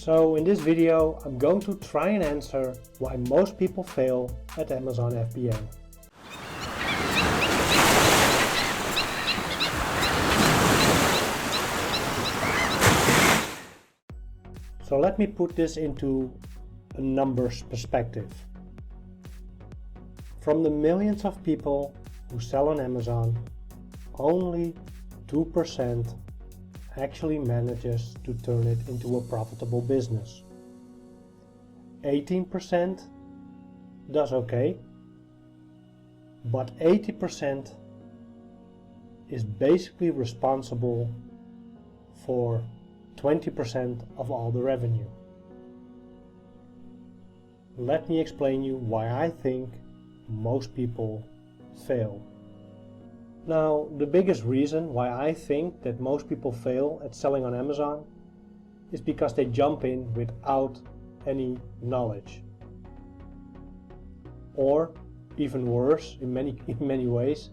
So in this video I'm going to try and answer why most people fail at Amazon FBA. So let me put this into a numbers perspective. From the millions of people who sell on Amazon, only 2% actually manages to turn it into a profitable business. 18% does okay, but 80% is basically responsible for 20% of all the revenue. Let me explain you why I think most people fail. Now, the biggest reason why I think that most people fail at selling on Amazon is because they jump in without any knowledge. Or, even worse, in many ways,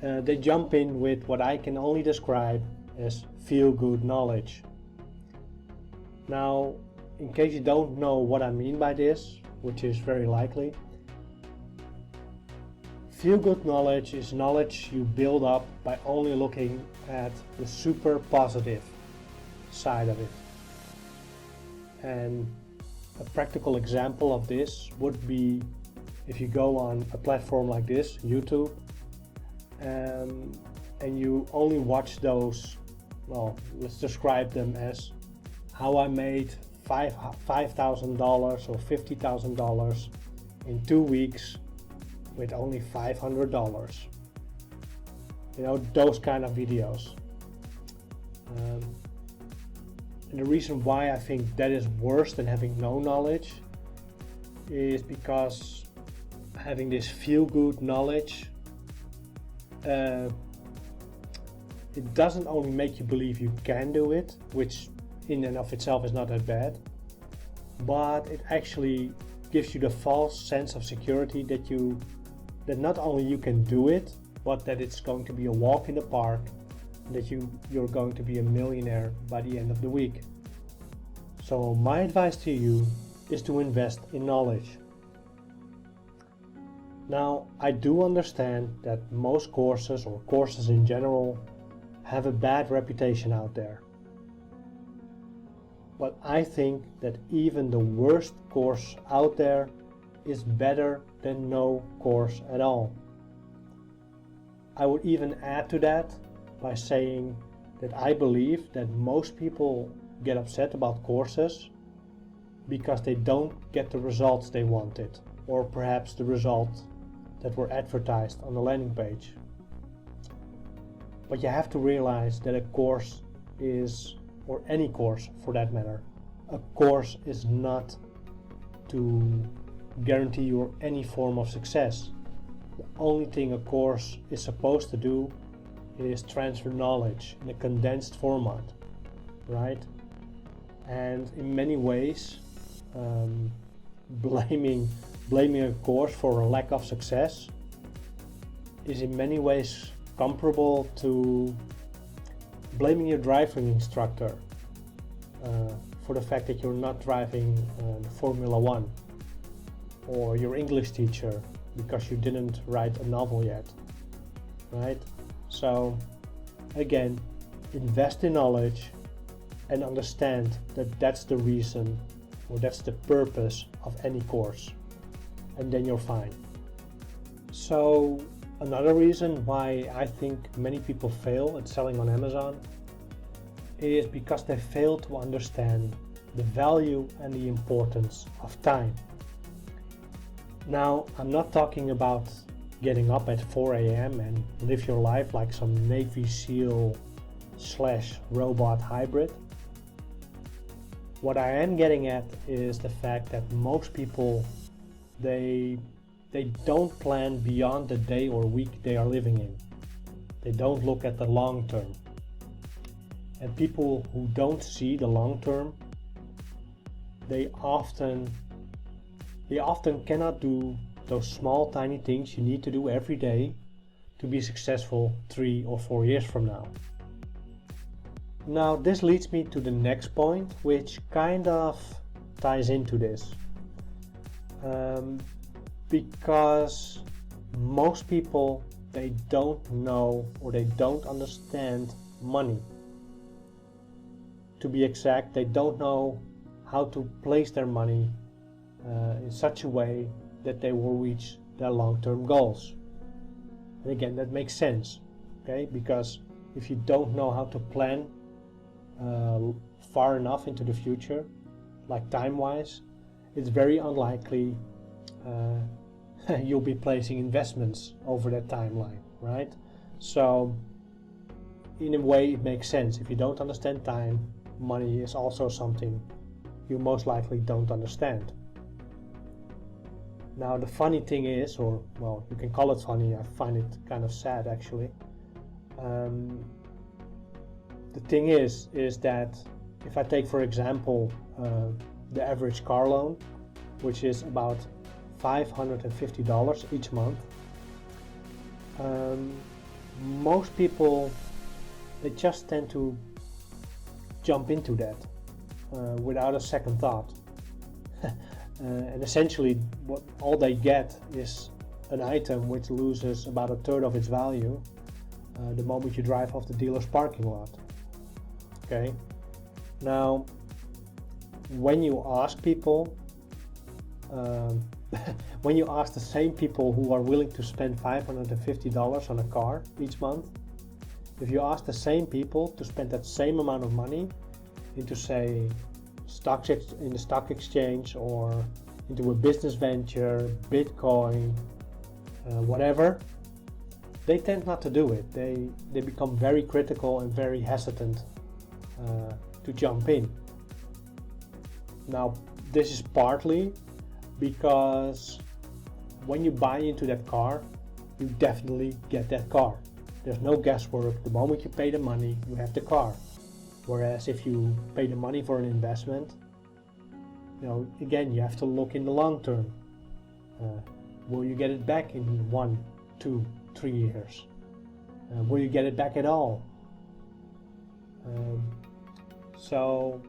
they jump in with what I can only describe as feel-good knowledge. Now, in case you don't know what I mean by this, which is very likely, feel-good knowledge is knowledge you build up by only looking at the super positive side of it. And a practical example of this would be if you go on a platform like this, YouTube, and you only watch those, well, let's describe them as how I made $5,000 or $50,000 in 2 weeks with only $500. You know, those kind of videos. And the reason why I think that is worse than having no knowledge is because having this feel-good knowledge, it doesn't only make you believe you can do it, which in and of itself is not that bad, but it actually gives you the false sense of security that not only you can do it, but that it's going to be a walk in the park, that you're going to be a millionaire by the end of the week. So my advice to you is to invest in knowledge. Now, I do understand that most courses, or courses in general, have a bad reputation out there. But I think that even the worst course out there is better than no course at all. I would even add to that by saying that I believe that most people get upset about courses because they don't get the results they wanted, or perhaps the results that were advertised on the landing page. But you have to realize that a course is, or any course for that matter, a course is not to guarantee you any form of success. The only thing a course is supposed to do is transfer knowledge in a condensed format, right? And in many ways, blaming a course for a lack of success is in many ways comparable to blaming your driving instructor for the fact that you're not driving the Formula One, or your English teacher because you didn't write a novel yet, right? So again, invest in knowledge and understand that that's the reason, or that's the purpose of any course, and then you're fine. So another reason why I think many people fail at selling on Amazon is because they fail to understand the value and the importance of time. Now, I'm not talking about getting up at 4 a.m. and live your life like some Navy SEAL / robot hybrid. What I am getting at is the fact that most people, they don't plan beyond the day or week they are living in. They don't look at the long term. And people who don't see the long term, they often cannot do those small tiny things you need to do every day to be successful 3 or 4 years from now. Now this leads me to the next point, which kind of ties into this. Because most people, they don't know or they don't understand money. To be exact, they don't know how to place their money in such a way that they will reach their long-term goals. And again, that makes sense, okay? Because if you don't know how to plan far enough into the future, like time-wise, it's very unlikely you'll be placing investments over that timeline, right? So in a way it makes sense. If you don't understand time, money is also something you most likely don't understand. Now the funny thing is, or well, you can call it funny, I find it kind of sad actually. The thing is that if I take for example the average car loan, which is about $550 each month, most people, they just tend to jump into that without a second thought. And essentially all they get is an item which loses about a third of its value the moment you drive off the dealer's parking lot. Okay, now when you ask people, when you ask the same people who are willing to spend $550 on a car each month, if you ask the same people to spend that same amount of money into, say, in the stock exchange or into a business venture, Bitcoin, whatever, they tend not to do it. They become very critical and very hesitant to jump in. Now, this is partly because when you buy into that car, you definitely get that car. There's no guesswork. The moment you pay the money, you have the car. Whereas if you pay the money for an investment, again, you have to look in the long term. Will you get it back in 1, 2, 3 years? Will you get it back at all? So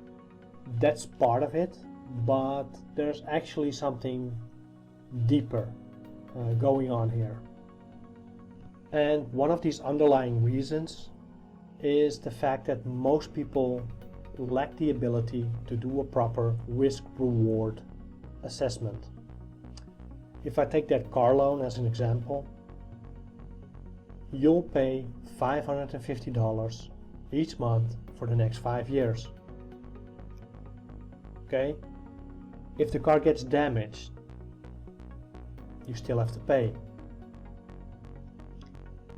that's part of it, but there's actually something deeper going on here. And one of these underlying reasons is the fact that most people lack the ability to do a proper risk-reward assessment. If I take that car loan as an example, you'll pay $550 each month for the next 5 years. Okay? If the car gets damaged, you still have to pay.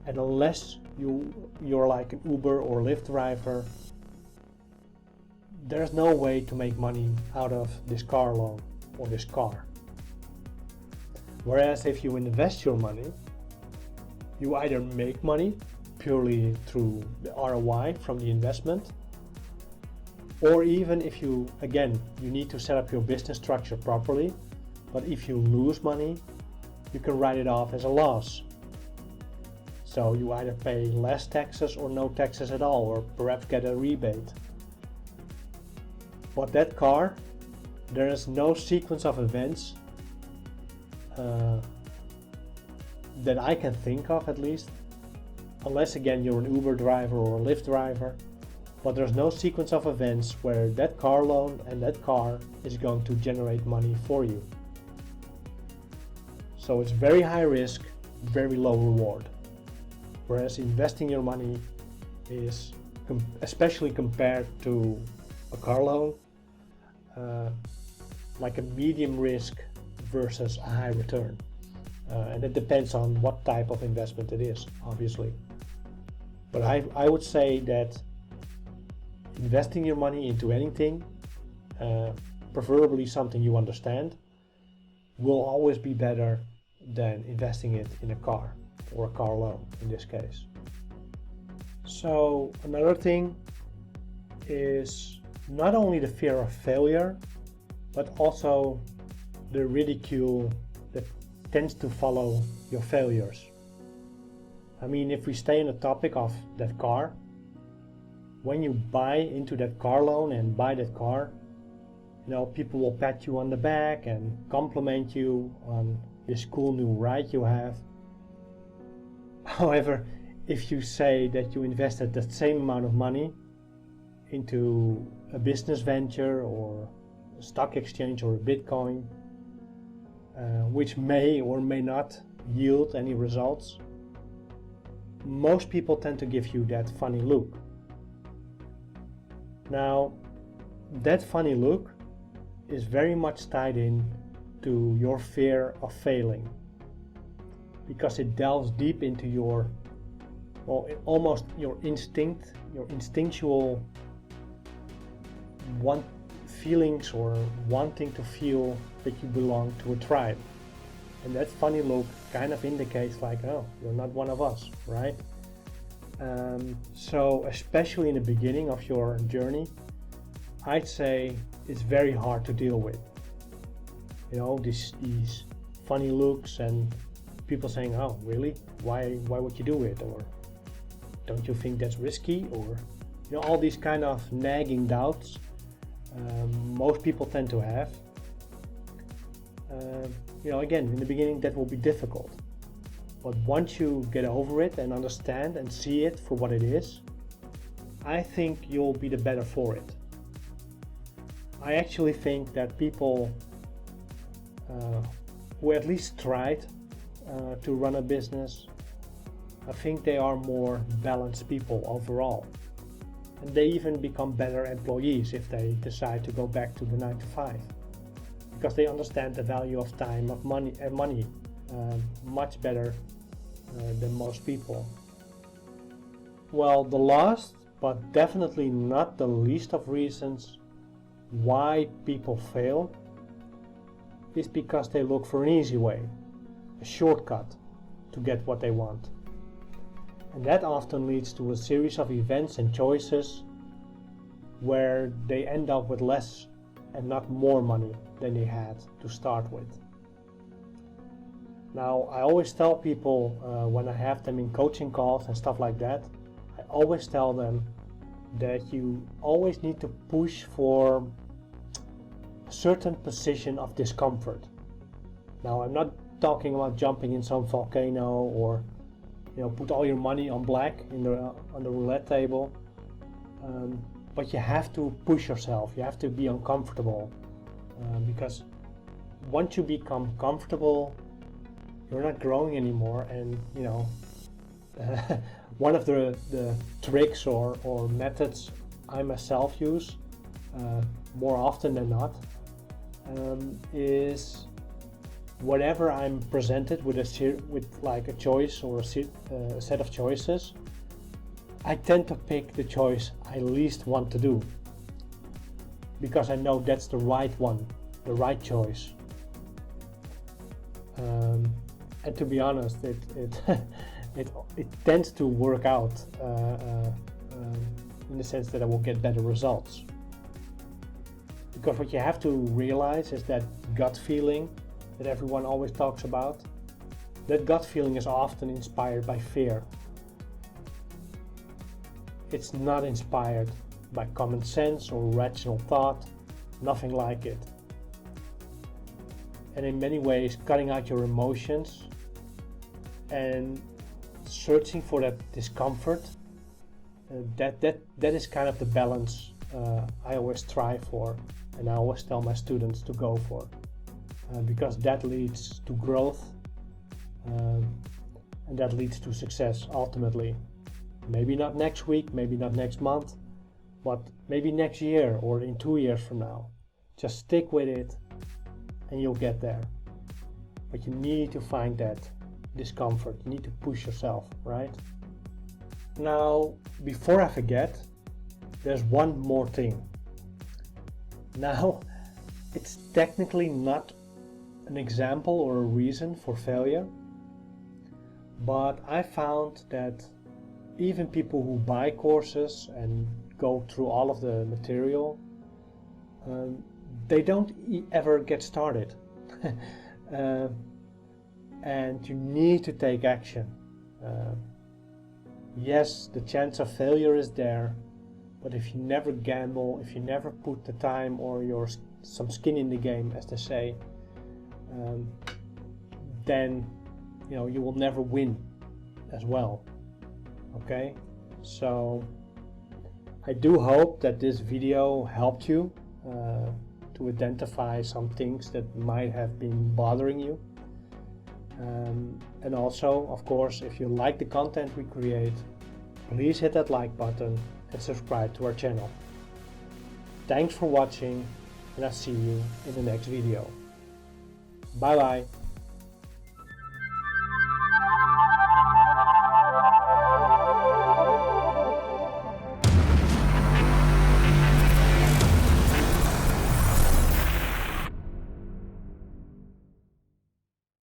And unless you're like an Uber or Lyft driver, there's no way to make money out of this car loan or this car. Whereas if you invest your money, you either make money purely through the ROI from the investment, or even if you need to set up your business structure properly, but if you lose money, you can write it off as a loss. So you either pay less taxes or no taxes at all, or perhaps get a rebate. But that car, there is no sequence of events that I can think of, at least, unless again you're an Uber driver or a Lyft driver, but there's no sequence of events where that car loan and that car is going to generate money for you. So it's very high risk, very low reward. Whereas investing your money is, especially compared to a car loan, like a medium risk versus a high return. And it depends on what type of investment it is, obviously. But I would say that investing your money into anything, preferably something you understand, will always be better than investing it in a car or a car loan in this case. So another thing is not only the fear of failure, but also the ridicule that tends to follow your failures. I mean, if we stay on the topic of that car, when you buy into that car loan and buy that car, people will pat you on the back and compliment you on this cool new ride you have. However, if you say that you invested that same amount of money into a business venture or a stock exchange or a Bitcoin, which may or may not yield any results, most people tend to give you that funny look. Now, that funny look is very much tied in to your fear of failing, because it delves deep into your, almost your instinct, your instinctual feelings or wanting to feel that you belong to a tribe. And that funny look kind of indicates like, oh, you're not one of us, right? So especially in the beginning of your journey, I'd say it's very hard to deal with. These funny looks and people saying, oh, really? Why would you do it? Or don't you think that's risky? Or all these kind of nagging doubts most people tend to have. Again, in the beginning that will be difficult. But once you get over it and understand and see it for what it is, I think you'll be the better for it. I actually think that people who at least tried to run a business, I think they are more balanced people overall. And they even become better employees if they decide to go back to the 9 to 5. Because they understand the value of time, of money, much better than most people. Well, the last, but definitely not the least of reasons why people fail is because they look for an easy way, a shortcut to get what they want. And that often leads to a series of events and choices where they end up with less and not more money than they had to start with. Now, I always tell people when I have them in coaching calls and stuff like that, I always tell them that you always need to push for a certain position of discomfort. Now, I'm not talking about jumping in some volcano or put all your money on black on the roulette table, but you have to push yourself. You have to be uncomfortable, because once you become comfortable, you're not growing anymore. And one of the tricks or methods I myself use more often than not is whatever I'm presented with a choice or a set of choices, I tend to pick the choice I least want to do, because I know that's the right one, the right choice. And to be honest, it tends to work out in the sense that I will get better results. Because what you have to realize is that gut feeling that everyone always talks about, that gut feeling is often inspired by fear. It's not inspired by common sense or rational thought, nothing like it. And in many ways, cutting out your emotions and searching for that discomfort, that is kind of the balance I always strive for, and I always tell my students to go for. Because that leads to growth, and that leads to success ultimately. Maybe not next week, maybe not next month, but maybe next year or in 2 years from now. Just stick with it and you'll get there. But you need to find that discomfort. You need to push yourself, right? Now, before I forget, there's one more thing. Now, it's technically not an example or a reason for failure, but I found that even people who buy courses and go through all of the material, they don't ever get started. And you need to take action. Yes, the chance of failure is there, But if you never gamble, if you never put the time or some skin in the game, as they say, then you will never win as well. Okay, so I do hope that this video helped you to identify some things that might have been bothering you. And also, of course, if you like the content we create, please hit that like button and subscribe to our channel. Thanks for watching, and I'll see you in the next video. Bye bye.